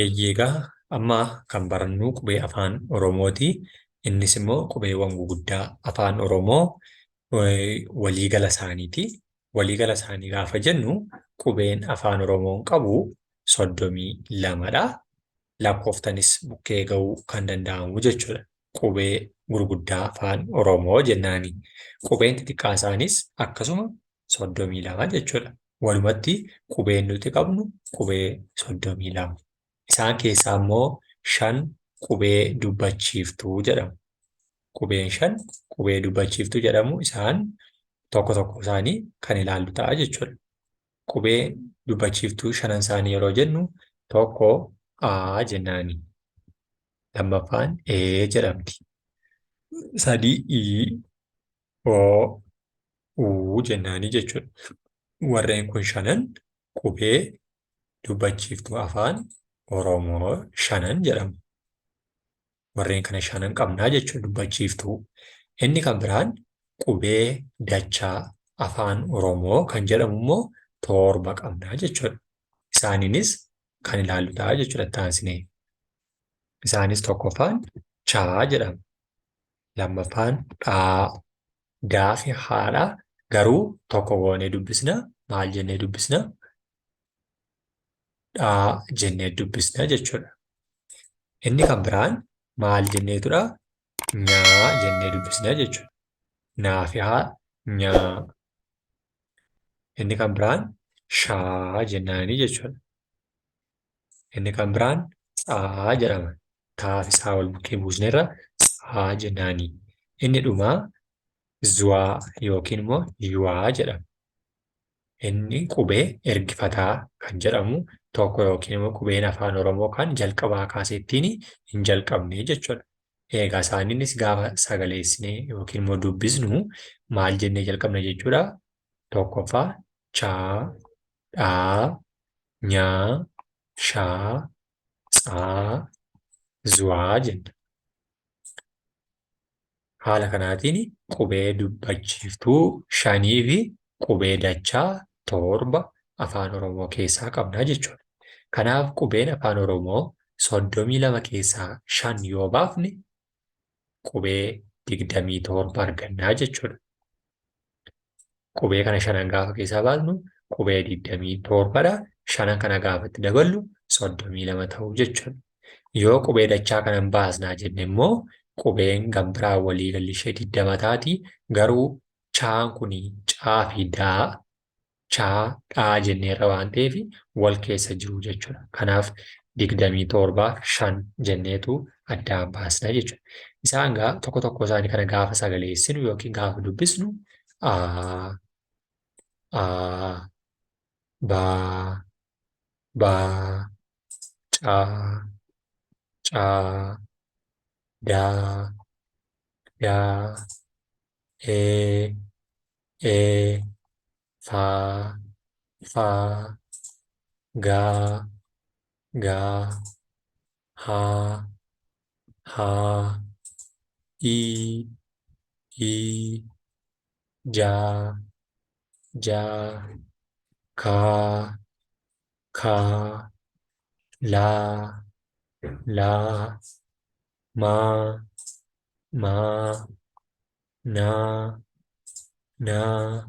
Egaa amma kan barannu qubee afaan Oromooti. Innis immoo qubeewwan gurguddaa afaan Oromoo waliigala isaaniiti. Waliigala isaanii gaafa jennu qubeen afaan Oromoon qabu 32dha. Lakkooftanis bukkee ga'uu kan danda'amu jechuudha. Qubee gurguddaa afaan Oromoo jennaani. Qubeen xixiqqaa isaanis akkasuma 32 jechuudha. Walumatti qubeen nuti qabnu qubee 32. Isaan keessaa immoo 5 qubee dubbachiiftuu jedhamu. Qubeen 5 qubee dubbachiiftuu jedhamu. Isaan tokko tokko isaanii kan ilaallu ta'a jechuudha. Qubee dubbachiiftuu 5 isaanii yeroo jennu tokko A jennaani. Lammaffaan E jedhamti. 3 I, O, U jennaani jechuudha. Warreen kun 5 qubee dubbachiiftuu afaan Oromoo 5 jedhamu. Warreen kana 5 qabnaa jechuudha dubbachiiftuu. Inni kan biraan qubee dachaa afaan Oromoo kan jedhamu immoo 7 qabnaa jechuudha. Isaaniinis kan ilaallu ta'a jechuudha taasisnee. Isaanis tokkoffaan Chaa jedhama. Lammaffaan Dhaa. Daa fi Haadha garuu tokko goonee dubbisna. Maal jennee dubbisna? Dhaa jennee dubbisna jechuudha. Inni kan biraan maal jenneetudha? Nyaa jennee dubbisna jechuudha. Naa fi haa nyaa. Inni kan biraan Shaa jennaanii jechuudha. Inni kan biraan Tsaa jedhama. Taa fi Saa wal bukkee buusneerra Tsaa jennaanii. Inni dhumaa Zwaa yookiin immoo Yuwaa jedhama. Inni qubee ergifataa kan jedhamu tokko yookiin immoo qubeen afaan Oromoo kan jalqabaa kaaseettiin hin jalqabne jechuudha. Egaa isaaniinis gaafa sagaleessinee yookiin immoo dubbisnu maal jennee jalqabna jechuudha. Tokkoffaa Chaa, Dhaa, Nyaa, Shaa, Tsaa, Zwaa jenna. Haala kanaatiin qubee dubbachiiftuu 5 fi qubee dachaa 7 afaan Oromoo keessaa qabnaa jechuudha. Kanaaf qubeen afaan Oromoo 32 keessaa 5 yoo baafne qubee 27 argannaa jechuudha. Qubee kana 5 gaafa keessaa baasnu qubee 27dha. 5 kana gaafatti daballu 32 ta'u jechuudha. Yoo qubee dachaa kanan baasnaa jenne immoo qubeen kan biraa waliigalli ishee 20 taati. Garuu Chaan kuni Caa fi Daa, Chaa, Dhaa jenneerra waan ta'eef wal keessa jiru jechuudha. Kanaaf 27 jenneetu addaan baasna jechuudha. Isaan tokko tokko isaanii kana gaafa sagaleessinu yookiin gaafa dubbisnu Aa, Aa, Baa, Baa, Caa, Caa, Daa, Daa, Ee, Faa, Faa, Gaa, Gaa, Haa, Haa, Ii, Jaa, Jaa, Kaa, Kaa, Laa, Laa, Maa, Maa, Naa, Naa,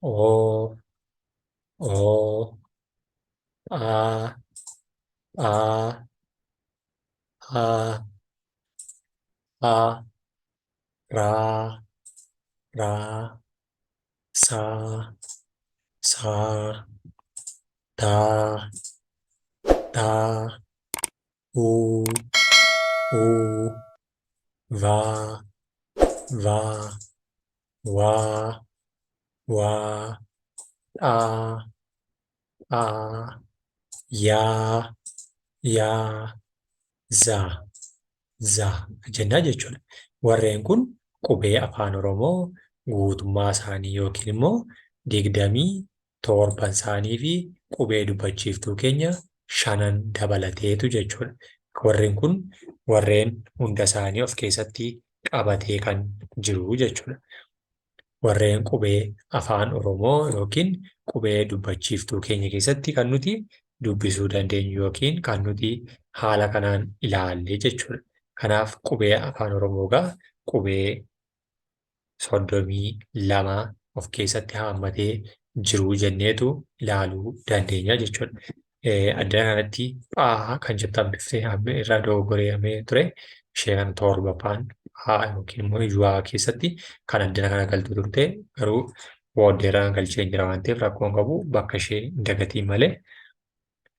Oo, Oo, Aa, Aa, Aa, Aa, Raa, Raa, Saa, Saa, Taa, Taa, Uu, Vaa, Vaa, Waa, Waa, Dhaa, Dhaa, Yaa, Yaa, Zaa, Zaa jennaa jechuudha. Warreen kun qubee afaan Oromoo guutummaa isaanii yookiin immoo 27 isaanii fi qubee dubbachiiftuu keenya 5 dabalateetu jechuudha. Warreen kun warreen hunda isaanii of keessatti qabatee kan jiru jechuudha. Warreen qubee afaan Oromoo yookiin qubee dubbachiiftuu keenya keessatti kan nuti dubbisuu dandeenyu yookiin kan nuti haala kanaan ilaalle jechuudha. Kanaaf qubee afaan Oromoo egaa qubee 32 of keessatti haammatee jiru jenneetu ilaaluu dandeenya jechuudha. Addana kanatti phaa kan jettu hambiftee irraa dogoggoramee ture. Ishee kan torbaffaan haa yookiin immoo yu'aa keessatti kan addana kana galtu turte garuu booddeerraa galchee jira waan ta'eef rakkoo hin qabu bakka ishee hin dagatiin malee.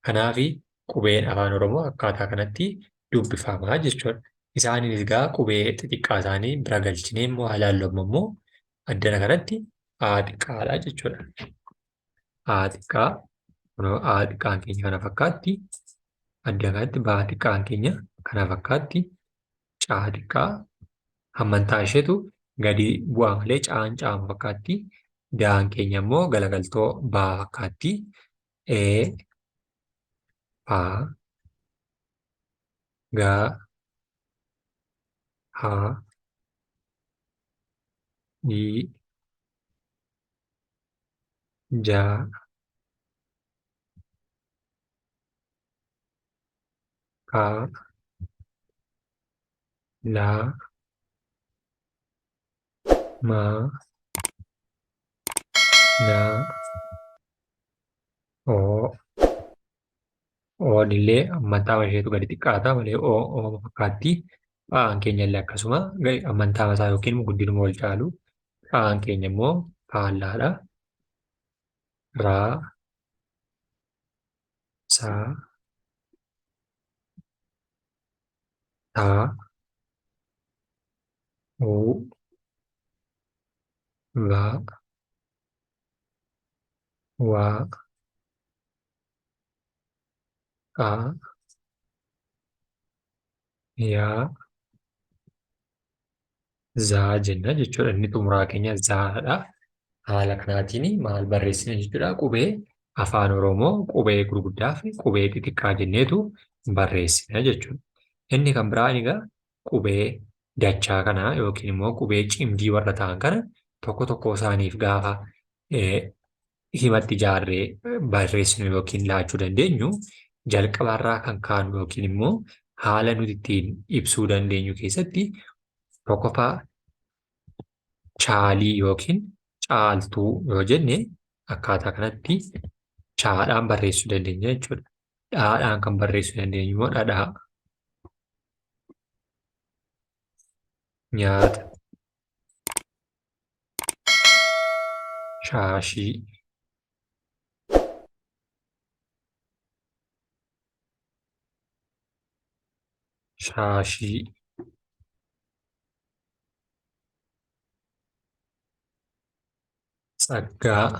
Kanaafi qubeen afaan Oromoo akkaataa kanatti dubbifamaa jechuudha. Isaanis egaa qubee xixiqqaa isaanii bira galchinee immoo haa ilaallu immoo addana kanatti haa xiqqaadha jechuudha. Haa xiqqaa kunoo haa xiqqaan keenya kana fakkaatti. Addana kanatti baa xiqqaan keenya kana fakkaatti. Caa xiqqaa hammantaa isheetu gadi bu'aa malee caan caama fakkaatti. Daan keenya immoo galagaltoo baa fakkaatti. Paa gaa haa dii jaa kaa laa maa naa oo oonillee hammantaa isheetu gadi xiqqaata malee oo fakkaatti. Phaan keenya illee akkasuma hammantaa isaa yookiin guddinuma wal caalu. Phaan keenya immoo faallaadha. Raa saa taa uu vaa waa qaa yaa zaa jenna jechuudha. Inni xumuraa keenya zaadha. Haala kanaatiin maal barreessina jechuudha. Qubee afaan Oromoo qubee gurguddaa fi qubee xixiqqaa jenneetu barreessina jechuudha. Inni kan biraan egaa qubee dachaa kanaa yookiin immoo qubee cimdii warra ta'an kana tokko tokko isaaniif gaafa himatti ijaarree barreessinu yookiin laachuu dandeenyu jalqabarraa kan kaanu yookiin immoo haala nuti ittiin ibsuu dandeenyu keessatti tokkoffaa chaalii yookiin caaltuu yoo jenne akkaataa kanatti chaadhaan barreessuu dandeenya jechuudha. Dhaadhaan kan barreessuu dandeenyu immoo dhadhaa. Nyaata. Shaashii. Shaashii. Tsaggaa.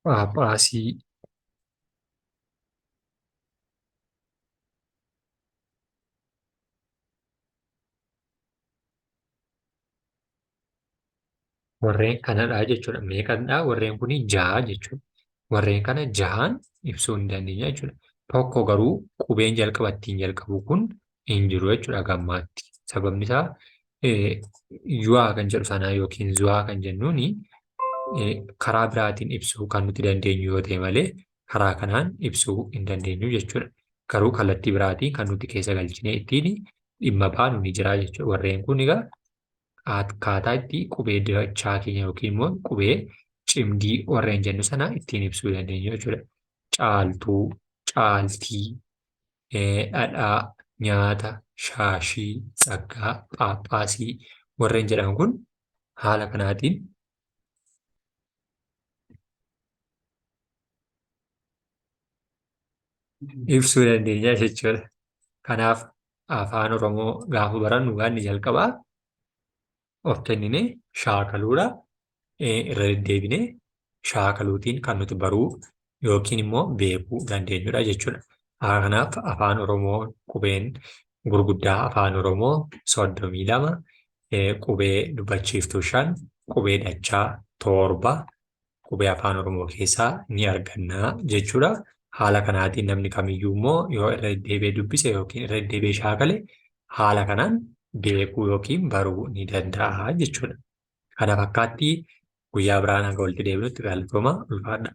Phaaphaasii. Warreen kanadhaa jechuudha. Meeqadhaa? Warreen kun ja'a jechuudha. Warreen kana ja'aan ibsuu hin dandeenya jechuudha. Tokko garuu qubeen jalqaba ittiin jalqabu kun hin jiru jechuudha gammaatti. Sababni isaa yu'aa kan jedhu sanaa yookiin zu'aa kan jennuuni karaa biraatiin ibsuu kan nuti dandeenyu yoo ta'e malee karaa kanaan ibsuu hin dandeenyu jechuudha. Garuu kallattii biraatiin kan nuti keessa galchinee ittiin dhimma baanu ni jira jechuudha. Warreen kun egaa akkaataa itti qubee dachaa keenya yookiin immoo qubee cimdii warreen jennu sana ittiin ibsuu dandeenya jechuudha. Caaltuu, caaltii, dhadhaa, nyaata, shaashii, tsaggaa, phaaphaasii warreen jedhaman kun haala kanaatiin ibsuu dandeenya jechuudha. Kanaaf afaan Oromoo gaafa barannu gaanni jalqabaa of kennine shaakaluudha. Irra deddeebinee shaakaluutiin kan nuti baruu yookiin immoo beekuu dandeenyudha jechuudha. Kanaaf afaan Oromoo qubeen gurguddaa afaan Oromoo 32, qubee dubbachiiftuu 5, qubee dachaa 7 qubee afaan Oromoo keessaa ni arganna jechuudha. Haala kanaatiin namni kamiyyuu immoo yoo irra deddeebi'ee dubbise yookiin irra deddeebi'ee shaakale haala kanaan beekuu yookiin baruu ni danda'a jechuudha. Kana fakkaatti guyyaa biraan hanga walitti deebinutti galatooma ulfaadha.